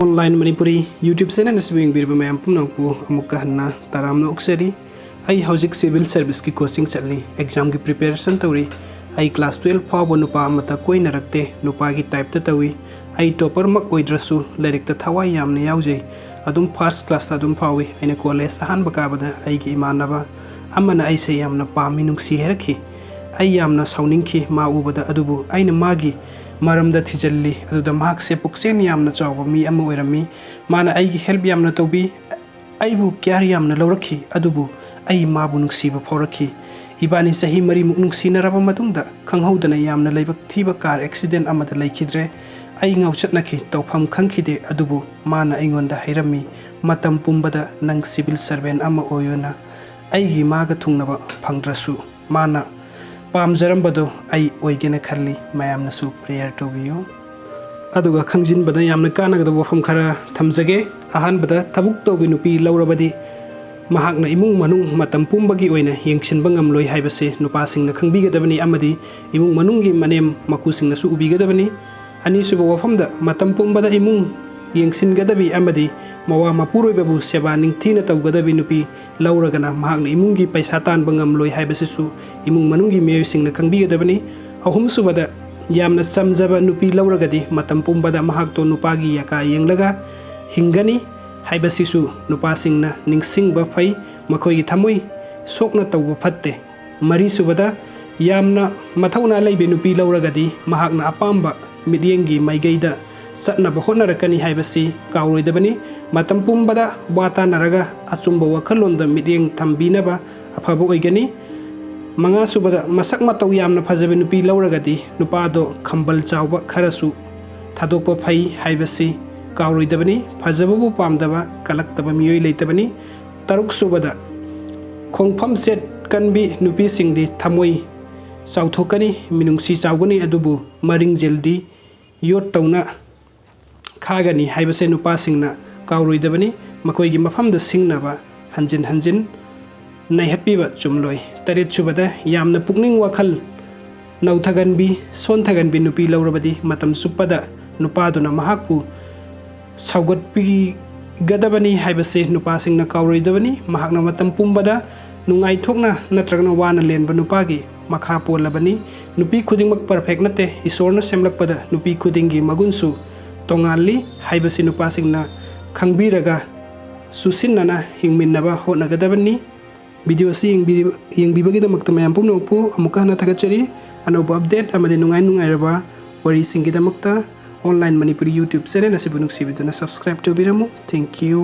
online Manipuri YouTube channel यंग मैम पुनपू हन्ना ताराम उक्सरी आई हौजिक सिविल सर्विस की कोचिंग चलनी एग्जाम की प्रिपेरेशन तौरी आई क्लास 12 फाव नुपा कोई नरक्ते नुपा की टाइप तौई आई टॉपर मक ओइद्रसु लाइरिक थवाई यामने याउजै अदुम फर्स्ट क्लास अदुम फावी अने कॉलेज अहानब काबदा आईगी इमानबा अमना ऐसे यामना पामी नुंसी हेरखी आई यामना साउनिंखी मा उबदा अदुबु आइना मागी मरमदा थिजल्ली अदुदा मार्क्से पुक्सेन यामना चावबा मी अमा ओइरमी माना आईगी हेल्प यामना तौबी आईबु क्यार यामना लौरखी अदुबु आई माबु नुंसीबा फावरखी इबानी सही मरी मुक नुंसीनरबा मतुंगदा खंगहौदना यामना लैबक थीबा कार एक्सीडेंट अमदा लैखिद्रे आई ngauchatnaki tawpham khangkhide adubu mana aingonda hairami matam pumbada nang civil servant ama oyona aigi maga thungnaba phangdrasu mana pamjarambado ai oigena khalli mayamna su prayer tobiyo aduga khangjin bada yamna kanagada wafam khara thamjage ahan bada thabuk tobi nupi laurabadi mahakna imung manung matam pumbagi oina yengchinba ngamloi haibase nupa singna khangbigadabani amadi imung manunggi manem makusingna su ubigadabani अनीसुब वफमद मतम पुंबद इमुंग यंगसिनगदबी अमदी मवा मपुरोइबबु सेवा निंगथीना तौगदबी नुपी लौरगना महागना इमुंगी पैसा तानबा ngamloi हाइबसेसु इमुंग मनुंगी मेयसिंगना खंगबिगदबनी अहुमसुबद यामना समजबा नुपी लौरगदी मतम पुंबद महागतो नुपागी याका यंगलगा हिंगनी हाइबसेसु नुपासिंगना निंगसिंगबा फै मखोइगी थमोइ सोकना तौबा फत्ते मरीसुबद यामना मथौना लैबे नुपी लौरगदी महागना अपाम्बा मिडियंगी माइगैदा सत्नबा होनरकनी हाइबसी काउरोइदबनी मतम पुंबदा वाता नरगा अचुंबा वखलोंदा मिडियंग थंबीनबा अफबा ओइगनी मंगा सुबदा मसक मतौ यामना फजबे नुपी लौरगदी नुपादो खंबल चावबा खरसु थादोकपा फै हाइबसी काउरोइदबनी फजबबु पामदबा कलक्तबा मियोइ लेतबनी तरुक सुबदा खोंफम सेट कनबी नुपी सिंगदी थमोइ चाउथोकनी मिनुंगसी चाउगनी अदुबु मरिंग जेलदी योट तौना खागनी हाइबसे नुपासिंगना काउरोइदबनी मखोइगी मफमद सिंगनबा हंजिन हंजिन नाइहत्पीबा चुमलोइ तरेत सुबदा यामना पुकनिंग वखल नौथगनबी सोनथगनबी नुपी लौरबदी मतम सुपदा नुपादुना महाकु साउगतपी गदबनी हाइबसे नुपासिंगना काउरोइदबनी महाकना मतम पुंबदा नुंगाइथोकना नत्रगना वाना लेनबा नुपागी मखा पोलबनी नुपी खुदिंगमक परफेक्ट नते ईश्वरना सेमलकपदा नुपी खुदिंगी मगुनसु तोंगाली हाइबसी नुपासिंगना खंगबीरगा सुसिनना हिंगमिनबा होनगदबनी वीडियो से यंगबीबगीदमक्ता मयाम पुमनोपु अमुका हना थगचरी अनोबा अपडेट अमदे नुंगाइ नुंगाइरबा वरी सिंगीदमक्ता ऑनलाइन मणिपुरी यूट्यूब चैनल असिबु नुक्सिबिदुना सब्सक्राइब तोबिरमु थैंक यू